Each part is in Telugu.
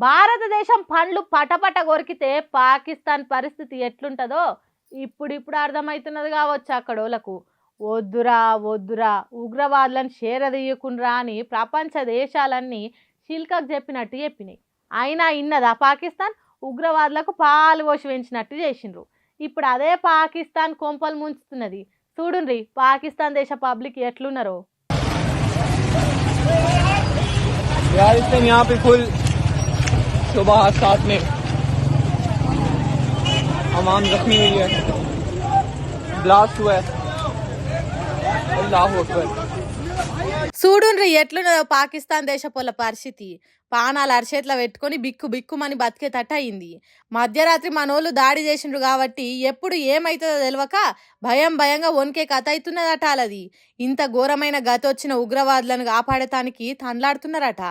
భారతదేశం పండ్లు పటపట కొరికితే పాకిస్తాన్ పరిస్థితి ఎట్లుంటుందో ఇప్పుడిప్పుడు అర్థమవుతున్నది కావచ్చు అక్కడోళ్ళకు. వద్దురా వద్దురా ఉగ్రవాదులను చేరదీయకుండ్రా అని ప్రపంచ దేశాలన్నీ చిల్కకు చెప్పినట్టు చెప్పినాయి. అయినా ఇన్నదా పాకిస్తాన్? ఉగ్రవాదులకు పాలు పోసి పెంచినట్టు చేసిండ్రు. ఇప్పుడు అదే పాకిస్తాన్ కొంపలు ముంచుతున్నది. చూడుండ్రి పాకిస్తాన్ దేశ పబ్లిక్ ఎట్లున్నారో. सुबह हादसात में आवाम जख्मी हुई है, ब्लास्ट हुआ है। अल्लाहु अकबर। చూడుండ్రి ఎట్లున్నదో పాకిస్తాన్ దేశపోల పరిస్థితి. పానాలు అరిచేట్ల పెట్టుకొని బిక్కు బిక్కుమని బతికేటట్టు అయింది. మధ్యరాత్రి మనోళ్ళు దాడి చేసిండ్రు కాబట్టి ఎప్పుడు ఏమైతుందో తెలియక భయంగా వణికే కథ అవుతున్నదట. అలది ఇంత ఘోరమైన గతి వచ్చిన ఉగ్రవాదులను కాపాడటానికి తండ్లాడుతున్నారట.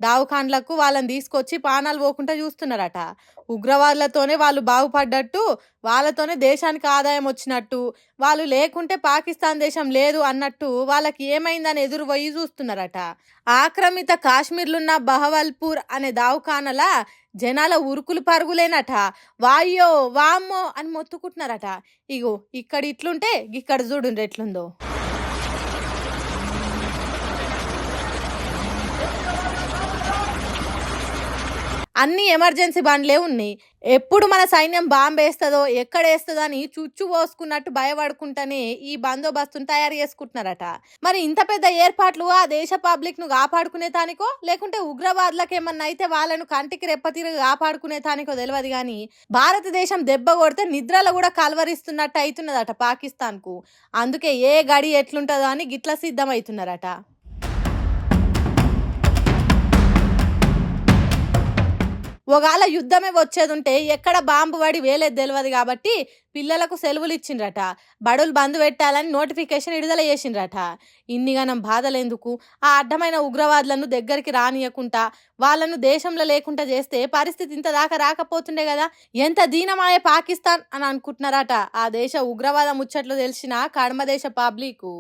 దావుఖాన్లకు వాళ్ళని తీసుకొచ్చి పానాలు పోకుండా చూస్తున్నారట. ఉగ్రవాదులతోనే వాళ్ళు బాగుపడ్డట్టు, వాళ్ళతోనే దేశానికి ఆదాయం వచ్చినట్టు, వాళ్ళు లేకుంటే పాకిస్తాన్ దేశం లేదు అన్నట్టు వాళ్ళకి ఏమైందని ఎదురు పోయి చూస్తున్నారట. ఆక్రమిత కాశ్మీర్లున్న బహవల్పూర్ అనే దావుఖానల జనాల ఉరుకులు పరుగులేనట. వాయ్యో వామ్మో అని మొత్తుకుంటున్నారట. ఇగో ఇక్కడ ఇట్లుంటే ఇక్కడ చూడుండ్రు ఎట్లుందో. అన్ని ఎమర్జెన్సీ బండ్లే ఉన్నాయి. ఎప్పుడు మన సైన్యం బాంబు వేస్తుందో ఎక్కడ వేస్తుందో అని చుచ్చు పోసుకున్నట్టు భయపడుకుంటానే ఈ బందోబస్తును తయారు చేసుకుంటున్నారట. మరి ఇంత పెద్ద ఏర్పాట్లు ఆ దేశ పబ్లిక్ ను కాపాడుకునే తానికో లేకుంటే ఉగ్రవాదులకు ఏమన్నా అయితే వాళ్ళను కంటికి రెప్పతిరిగి కాపాడుకునే తానికో తెలియదు కానీ భారతదేశం దెబ్బ కొడితే నిద్రలో కూడా కలవరిస్తున్నట్టు అవుతున్నదట పాకిస్తాన్ కు. అందుకే ఏ గడి ఎట్లుంటుందో అని గిట్ల సిద్ధమవుతున్నారట. ఒకవేళ యుద్ధమే వచ్చేది ఉంటే ఎక్కడ బాంబు పడి వేలేదు తెలియదు కాబట్టి పిల్లలకు సెలవులు ఇచ్చిండ్రట. బడులు బంద్ పెట్టాలని నోటిఫికేషన్ విడుదల చేసిండ్రట. ఇన్నిగానం బాధలేందుకు? ఆ అడ్డమైన ఉగ్రవాదులను దగ్గరికి రానియకుండా వాళ్ళను దేశంలో లేకుండా చేస్తే పరిస్థితి ఇంత దాకా రాకపోతుండే కదా. ఎంత దీనమాయ పాకిస్తాన్ అని అనుకుంటున్నారట ఆ దేశ ఉగ్రవాద ముచ్చట్లు తెలిసిన కడమ దేశ పబ్లిక్.